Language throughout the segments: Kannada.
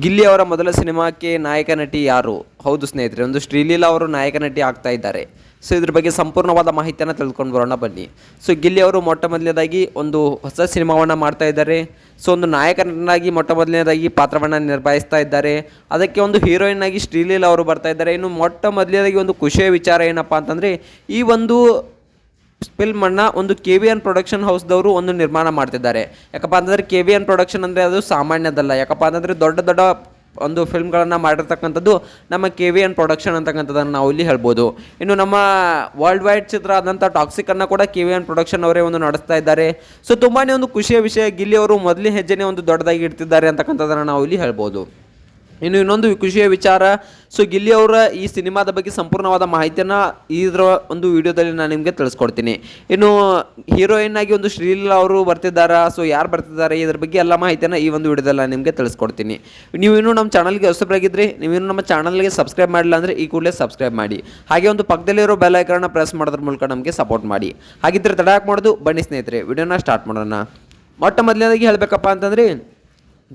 ಗಿಲ್ಲಿ ಅವರ ಮೊದಲ ಸಿನಿಮಾಕ್ಕೆ ನಾಯಕ ನಟಿ ಯಾರು? ಹೌದು ಸ್ನೇಹಿತರೆ, ಒಂದು ಶ್ರೀಲೀಲಾ ಅವರು ನಾಯಕ ನಟಿ ಆಗ್ತಾ ಇದ್ದಾರೆ. ಸೊ ಇದ್ರ ಬಗ್ಗೆ ಸಂಪೂರ್ಣವಾದ ಮಾಹಿತಿಯನ್ನು ತಿಳ್ಕೊಂಡು ಬರೋಣ ಬನ್ನಿ. ಸೊ ಗಿಲ್ಲಿ ಅವರು ಮೊಟ್ಟ ಮೊದಲನೇದಾಗಿ ಒಂದು ಹೊಸ ಸಿನಿಮಾವನ್ನು ಮಾಡ್ತಾ ಇದ್ದಾರೆ. ಸೊ ಒಂದು ನಾಯಕ ನಟನಾಗಿ ಮೊಟ್ಟ ಮೊದಲನೇದಾಗಿ ಪಾತ್ರವನ್ನು ನಿರ್ವಹಿಸ್ತಾ ಇದ್ದಾರೆ. ಅದಕ್ಕೆ ಒಂದು ಹೀರೋಯಿನ್ ಆಗಿ ಶ್ರೀಲೀಲಾ ಅವರು ಬರ್ತಾ ಇದ್ದಾರೆ. ಇನ್ನು ಮೊಟ್ಟ ಮೊದಲನೇದಾಗಿ ಒಂದು ಖುಷಿಯ ವಿಚಾರ ಏನಪ್ಪ ಅಂತಂದರೆ, ಈ ಒಂದು ಫಿಲ್ಮನ್ನು ಒಂದು KVN ಪ್ರೊಡಕ್ಷನ್ ಹೌಸ್ದವರು ಒಂದು ನಿರ್ಮಾಣ ಮಾಡ್ತಿದ್ದಾರೆ. ಯಾಕಪ್ಪ ಅಂತಂದರೆ KVN ಪ್ರೊಡಕ್ಷನ್ ಅಂದರೆ ಅದು ಸಾಮಾನ್ಯದಲ್ಲ. ಯಾಕಪ್ಪ ಅಂತಂದರೆ ದೊಡ್ಡ ದೊಡ್ಡ ಒಂದು ಫಿಲ್ಮ್ಗಳನ್ನು ಮಾಡಿರ್ತಕ್ಕಂಥದ್ದು ನಮ್ಮ KVN ಪ್ರೊಡಕ್ಷನ್ ಅಂತಕ್ಕಂಥದ್ದನ್ನು ನಾವು ಇಲ್ಲಿ ಹೇಳ್ಬೋದು. ಇನ್ನು ನಮ್ಮ ವರ್ಲ್ಡ್ ವೈಡ್ ಚಿತ್ರ ಆದಂಥ ಟಾಕ್ಸಿಕನ್ನು ಕೂಡ KVN ಪ್ರೊಡಕ್ಷನ್ ಅವರೇ ಒಂದು ನಡೆಸ್ತಾ ಇದ್ದಾರೆ. ಸೊ ತುಂಬಾ ಒಂದು ಖುಷಿಯ ವಿಷಯ, ಗಿಲ್ಲಿ ಅವರು ಮೊದಲನೇ ಹೆಜ್ಜೆನೇ ಒಂದು ದೊಡ್ಡದಾಗಿ ಇಡ್ತಿದ್ದಾರೆ ಅಂತಕ್ಕಂಥದ್ದನ್ನು ನಾವು ಇಲ್ಲಿ ಹೇಳ್ಬೋದು. ಇನ್ನು ಇನ್ನೊಂದು ಖುಷಿಯ ವಿಚಾರ, ಸೊ ಗಿಲ್ಲಿ ಅವರ ಈ ಸಿನಿಮಾದ ಬಗ್ಗೆ ಸಂಪೂರ್ಣವಾದ ಮಾಹಿತಿಯನ್ನು ಇದರ ಒಂದು ವಿಡಿಯೋದಲ್ಲಿ ನಾನು ನಿಮಗೆ ತಿಳಿಸ್ಕೊಡ್ತೀನಿ. ಇನ್ನು ಹೀರೋಯಿನ್ ಆಗಿ ಒಂದು ಶ್ರೀಲೀಲಾ ಅವರು ಬರ್ತಿದ್ದಾರಾ, ಸೊ ಯಾರು ಬರ್ತಿದ್ದಾರೆ, ಇದ್ರ ಬಗ್ಗೆ ಎಲ್ಲ ಮಾಹಿತಿಯನ್ನು ಈ ಒಂದು ವಿಡಿಯೋದಲ್ಲಿ ನಾನು ನಿಮಗೆ ತಿಳಿಸ್ಕೊಡ್ತೀನಿ. ನೀವು ಇನ್ನೂ ನಮ್ಮ ಚಾನಲ್ಗೆ ಹೊಸಬರಾಗಿದ್ದರೆ, ನೀವಿನ್ನೂ ನಮ್ಮ ಚಾನಲ್ಗೆ ಸಬ್ಸ್ಕ್ರೈಬ್ ಮಾಡಿಲ್ಲ ಅಂದರೆ ಈ ಕೂಡಲೇ ಸಬ್ಸ್ಕ್ರೈಬ್ ಮಾಡಿ. ಹಾಗೆ ಒಂದು ಪಕ್ಕದಲ್ಲಿರೋ ಬೆಲ್ ಐಕಾನ್ನ ಪ್ರೆಸ್ ಮಾಡೋದ್ರ ಮೂಲಕ ನಮಗೆ ಸಪೋರ್ಟ್ ಮಾಡಿ. ಹಾಗಿದ್ದರೆ ತಡ ಯಾಕೆ ಮಾಡೋದು, ಬನ್ನಿ ಸ್ನೇಹಿತರೆ ವಿಡಿಯೋನ ಸ್ಟಾರ್ಟ್ ಮಾಡೋಣ. ಮೊಟ್ಟ ಮೊದಲನೇದಾಗಿ ಹೇಳಬೇಕಪ್ಪ ಅಂತಂದರೆ,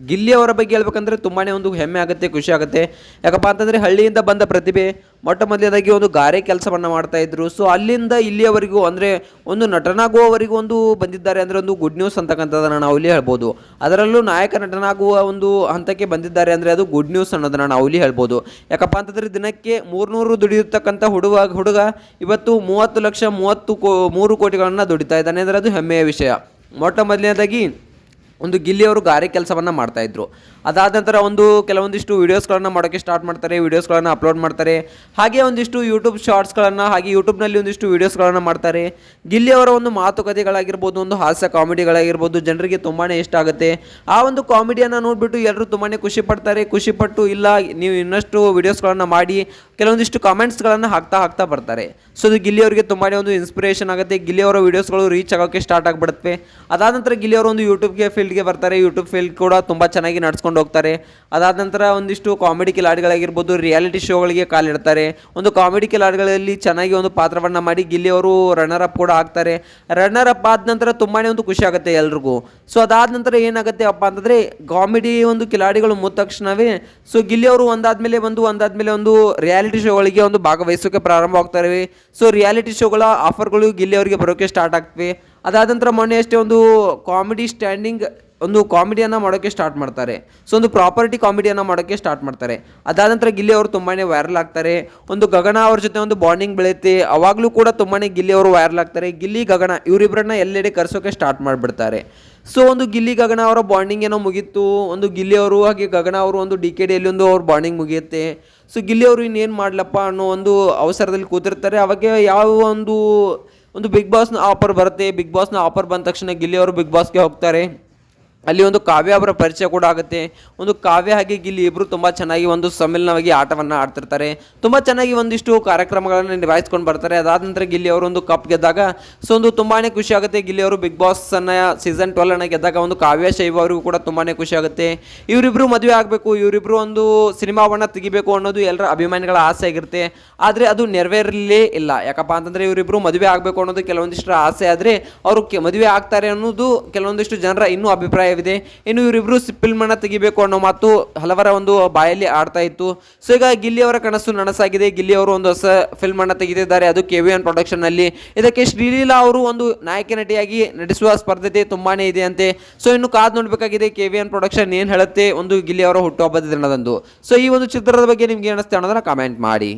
ಗಿಲ್ಲಿ ಅವರ ಬಗ್ಗೆ ಹೇಳ್ಬೇಕಂದ್ರೆ ತುಂಬಾ ಒಂದು ಹೆಮ್ಮೆ ಆಗುತ್ತೆ, ಖುಷಿ ಆಗುತ್ತೆ. ಯಾಕಪ್ಪ ಅಂತಂದರೆ ಹಳ್ಳಿಯಿಂದ ಬಂದ ಪ್ರತಿಭೆ ಮೊಟ್ಟ ಮೊದಲನೇದಾಗಿ ಒಂದು ಗಾರೆ ಕೆಲಸವನ್ನು ಮಾಡ್ತಾಯಿದ್ರು. ಸೊ ಅಲ್ಲಿಂದ ಇಲ್ಲಿಯವರೆಗೂ ಅಂದರೆ ಒಂದು ನಟನಾಗುವವರೆಗೂ ಒಂದು ಬಂದಿದ್ದಾರೆ ಅಂದರೆ ಒಂದು ಗುಡ್ ನ್ಯೂಸ್ ಅಂತಕ್ಕಂಥದ್ದನ್ನು ನಾವು ಇಲ್ಲಿ ಹೇಳ್ಬೋದು. ಅದರಲ್ಲೂ ನಾಯಕ ನಟನಾಗುವ ಒಂದು ಹಂತಕ್ಕೆ ಬಂದಿದ್ದಾರೆ ಅಂದರೆ ಅದು ಗುಡ್ ನ್ಯೂಸ್ ಅನ್ನೋದನ್ನು ನಾವು ಇಲ್ಲಿ ಹೇಳ್ಬೋದು. ಯಾಕಪ್ಪ ಅಂತಂದರೆ ದಿನಕ್ಕೆ 300 ದುಡಿಯತಕ್ಕಂಥ ಹುಡುಗ ಇವತ್ತು 30 ಲಕ್ಷ 3 ಕೋಟಿಗಳನ್ನು ದುಡಿತಾ ಇದ್ದಾನೆ ಅಂದರೆ ಅದು ಹೆಮ್ಮೆಯ ವಿಷಯ. ಮೊಟ್ಟ ಮೊದಲನೇದಾಗಿ ಒಂದು ಗಿಲ್ಲಿ ಅವರು ಗಾರೆ ಕೆಲಸವನ್ನು ಮಾಡ್ತಾಯಿದ್ರು. ಅದಾದ ನಂತರ ಕೆಲವೊಂದಿಷ್ಟು ವೀಡಿಯೋಸ್ಗಳನ್ನು ಮಾಡೋಕ್ಕೆ ಸ್ಟಾರ್ಟ್ ಮಾಡ್ತಾರೆ, ವೀಡಿಯೋಸ್ಗಳನ್ನು ಅಪ್ಲೋಡ್ ಮಾಡ್ತಾರೆ. ಹಾಗೆ ಒಂದಿಷ್ಟು ಯೂಟ್ಯೂಬ್ ಶಾರ್ಟ್ಸ್ಗಳನ್ನು, ಹಾಗೆ ಯೂಟ್ಯೂಬ್ನಲ್ಲಿ ಒಂದಿಷ್ಟು ವೀಡಿಯೋಸ್ಗಳನ್ನು ಮಾಡ್ತಾರೆ. ಗಿಲ್ಲಿ ಅವರ ಒಂದು ಮಾತುಕತೆಗಳಾಗಿರ್ಬೋದು, ಒಂದು ಹಾಸ್ಯ ಕಾಮಿಡಿಗಳಾಗಿರ್ಬೋದು ಜನರಿಗೆ ತುಂಬಾ ಇಷ್ಟ ಆಗುತ್ತೆ. ಆ ಒಂದು ಕಾಮಿಡಿಯನ್ನು ನೋಡಿಬಿಟ್ಟು ಎಲ್ಲರೂ ತುಂಬಾ ಖುಷಿಪಟ್ಟು ಇಲ್ಲ ನೀವು ಇನ್ನಷ್ಟು ವೀಡಿಯೋಸ್ಗಳನ್ನು ಮಾಡಿ ಕೆಲವೊಂದಿಷ್ಟು ಕಾಮೆಂಟ್ಸ್ಗಳನ್ನು ಹಾಕ್ತಾ ಬರ್ತಾರೆ. ಸೊ ಅದು ಗಿಲ್ಲಿ ಅವರಿಗೆ ತುಂಬಾ ಒಂದು ಇನ್ಸ್ಪಿರೇಷನ್ ಆಗುತ್ತೆ. ಗಿಲ್ಲಿ ಅವರ ವೀಡಿಯೋಸ್ಗಳು ರೀಚ್ ಆಗೋಕ್ಕೆ ಸ್ಟಾರ್ಟ್ ಆಗಿಬಿಡುತ್ತೆ. ಅದಾದ ನಂತರ ಗಿಲ್ಲಿ ಅವರು ಒಂದು ಫೀಲ್ಡ್ಗೆ ಬರ್ತಾರೆ. ಯೂಟ್ಯೂಬ್ ಫೀಲ್ಡ್ ಕೂಡ ತುಂಬ ಚೆನ್ನಾಗಿ ನಡೆಸ್ಕೊಂಡು ಹೋಗ್ತಾರೆ. ಅದಾದ ನಂತರ ಒಂದಿಷ್ಟು ಕಾಮಿಡಿ ಕಿಲಾಡಿಗಳಾಗಿರ್ಬೋದು, ರಿಯಾಲಿಟಿ ಶೋಗಳಿಗೆ ಕಾಲಿಡ್ತಾರೆ. ಒಂದು ಕಾಮಿಡಿ ಕಿಲಾಡಿಗಳಲ್ಲಿ ಚೆನ್ನಾಗಿ ಒಂದು ಪಾತ್ರವನ್ನು ಮಾಡಿ ಗಿಲ್ಲಿ ಅವರು ರನ್ನರ್ ಅಪ್ ಕೂಡ ಆಗ್ತಾರೆ. ರನ್ನರ್ ಅಪ್ ಆದ ನಂತರ ತುಂಬಾ ಒಂದು ಖುಷಿ ಆಗುತ್ತೆ ಎಲ್ರಿಗೂ. ಸೊ ಅದಾದ ನಂತರ ಏನಾಗುತ್ತೆ ಅಪ್ಪ ಅಂತಂದರೆ, ಕಾಮಿಡಿ ಒಂದು ಕಿಲಾಡಿಗಳು ಮುಗಿದ ತಕ್ಷಣವೇ ಸೊ ಗಿಲ್ಲಿ ಅವರು ಒಂದಾದ್ಮೇಲೆ ಒಂದು ರಿಯಾಲಿಟಿ ಶೋಗಳಿಗೆ ಒಂದು ಭಾಗವಹಿಸೋಕೆ ಪ್ರಾರಂಭವಾಗ್ತಾರೆ. ಸೊ ರಿಯಾಲಿಟಿ ಶೋಗಳ ಆಫರ್ಗಳು ಗಿಲ್ಲಿ ಅವರಿಗೆ ಬರೋಕ್ಕೆ ಸ್ಟಾರ್ಟ್ ಆಗ್ತವೆ. ಅದಾದ ನಂತರ ಮೊನ್ನೆ ಅಷ್ಟೇ ಒಂದು ಕಾಮಿಡಿ ಸ್ಟ್ಯಾಂಡಿಂಗ್ ಒಂದು ಕಾಮಿಡಿಯನ್ನು ಮಾಡೋಕ್ಕೆ ಸ್ಟಾರ್ಟ್ ಮಾಡ್ತಾರೆ. ಸೊ ಒಂದು ಪ್ರಾಪರ್ಟಿ ಕಾಮಿಡಿಯನ್ನು ಮಾಡೋಕ್ಕೆ ಸ್ಟಾರ್ಟ್ ಮಾಡ್ತಾರೆ. ಅದಾದ ನಂತರ ಗಿಲ್ಲಿ ಅವರು ತುಂಬಾ ವೈರಲ್ ಆಗ್ತಾರೆ. ಒಂದು ಗಗನ ಅವ್ರ ಜೊತೆ ಒಂದು ಬಾಂಡಿಂಗ್ ಬೆಳೆಯುತ್ತೆ. ಅವಾಗಲೂ ಕೂಡ ತುಂಬಾ ಗಿಲ್ಲಿ ಅವರು ವೈರಲ್ ಆಗ್ತಾರೆ. ಗಿಲ್ಲಿ ಗಗನ ಇವರಿಬ್ಬರನ್ನ ಎಲ್ಲೆಡೆ ಕರೆಸೋಕೆ ಸ್ಟಾರ್ಟ್ ಮಾಡಿಬಿಡ್ತಾರೆ. ಸೊ ಒಂದು ಗಿಲ್ಲಿ ಗಗನ ಅವರ ಬಾಂಡಿಂಗ್ ಏನೋ ಮುಗೀತು. ಒಂದು ಗಿಲ್ಲಿ ಅವರು ಹಾಗೆ ಗಗನ ಅವರು ಒಂದು DKDಯಲ್ಲಿ ಒಂದು ಅವ್ರ ಬಾಂಡಿಂಗ್ ಮುಗಿಯುತ್ತೆ. ಸೊ ಗಿಲ್ಲಿ ಅವರು ಇನ್ನೇನು ಮಾಡಲಪ್ಪ ಅನ್ನೋ ಒಂದು ಅವಸರದಲ್ಲಿ ಕೂತಿರ್ತಾರೆ. ಅವಾಗ ಯಾವ ಒಂದು ಬಿಗ್ ಬಾಸ್ನ ಆಫರ್ ಬರುತ್ತೆ. ಬಿಗ್ ಬಾಸ್ನ ಆಫರ್ ಬಂದ ತಕ್ಷಣ ಗಿಲ್ಲಿ ಅವರು ಬಿಗ್ ಬಾಸ್ಗೆ ಹೋಗ್ತಾರೆ. ಅಲ್ಲಿ ಒಂದು ಕಾವ್ಯ ಅವರ ಪರಿಚಯ ಕೂಡ ಆಗುತ್ತೆ. ಒಂದು ಕಾವ್ಯ ಹಾಗೆ ಗಿಲ್ಲಿ ಇಬ್ಬರು ತುಂಬ ಚೆನ್ನಾಗಿ ಒಂದು ಸಮ್ಮಿಲನವಾಗಿ ಆಟವನ್ನು ಆಡ್ತಿರ್ತಾರೆ. ತುಂಬ ಚೆನ್ನಾಗಿ ಒಂದಿಷ್ಟು ಕಾರ್ಯಕ್ರಮಗಳನ್ನು ನಿಭಾಯಿಸ್ಕೊಂಡು ಬರ್ತಾರೆ. ಅದಾದ ನಂತರ ಗಿಲ್ಲಿ ಅವರು ಒಂದು ಕಪ್ ಗೆದ್ದಾಗ ಸೊ ಒಂದು ತುಂಬಾ ಖುಷಿ ಆಗುತ್ತೆ. ಗಿಲ್ಲಿ ಅವರು ಬಿಗ್ ಬಾಸ್ನ ಸೀಸನ್ 12 ಗೆದ್ದಾಗ ಒಂದು ಕಾವ್ಯ ಶೈವ ಅವರಿಗೂ ಕೂಡ ತುಂಬಾ ಖುಷಿ ಆಗುತ್ತೆ. ಇವರಿಬ್ಬರು ಮದುವೆ ಆಗಬೇಕು, ಇವರಿಬ್ಬರು ಒಂದು ಸಿನಿಮಾವನ್ನು ತೆಗಿಬೇಕು ಅನ್ನೋದು ಎಲ್ಲರ ಅಭಿಮಾನಿಗಳ ಆಸೆ ಆಗಿರುತ್ತೆ. ಆದರೆ ಅದು ನೆರವೇರಲೇ ಇಲ್ಲ. ಯಾಕಪ್ಪ ಅಂತಂದರೆ ಇವರಿಬ್ಬರು ಮದುವೆ ಆಗಬೇಕು ಅನ್ನೋದು ಕೆಲವೊಂದಿಷ್ಟು ಆಸೆ, ಆದರೆ ಅವರು ಮದುವೆ ಆಗ್ತಾರೆ ಅನ್ನೋದು ಕೆಲವೊಂದಿಷ್ಟು ಜನರ ಇನ್ನೂ ಅಭಿಪ್ರಾಯ ಇದೆ. ಇನ್ನು ಇವರಿಬ್ರು ಫಿಲ್ಮನ್ನು ತೆಗಿಬೇಕು ಅನ್ನೋ ಮಾತು ಹಲವರ ಒಂದು ಬಾಯಲ್ಲಿ ಆಡ್ತಾ ಇತ್ತು. ಸೊ ಈಗ ಗಿಲ್ಲಿ ಅವರ ಕನಸು ನನಸಾಗಿದೆ. ಗಿಲ್ಲಿ ಅವರು ಒಂದು ಹೊಸ ಫಿಲ್ಮನ್ನು ತೆಗೆದಿದ್ದಾರೆ, ಅದು KVN ಪ್ರೊಡಕ್ಷನ್ ನಲ್ಲಿ. ಇದಕ್ಕೆ ಶ್ರೀಲೀಲಾ ಅವರು ಒಂದು ನಾಯಕ ನಟಿಯಾಗಿ ನಟಿಸುವ ಸ್ಪರ್ಧತೆ ತುಂಬಾನೇ ಇದೆ ಅಂತೆ. ಸೊ ಇನ್ನು ಕಾದು ನೋಡಬೇಕಾಗಿದೆ KVN ಪ್ರೊಡಕ್ಷನ್ ಏನು ಹೇಳುತ್ತೆ ಒಂದು ಗಿಲ್ಲಿ ಅವರ ಹುಟ್ಟುಹಬ್ಬದ ದಿನದಂದು. ಸೊ ಈ ಒಂದು ಚಿತ್ರದ ಬಗ್ಗೆ ನಿಮ್ಗೆ ಏನಿಸುತ್ತೆ ಅನ್ನೋದನ್ನ ಕಾಮೆಂಟ್ ಮಾಡಿ.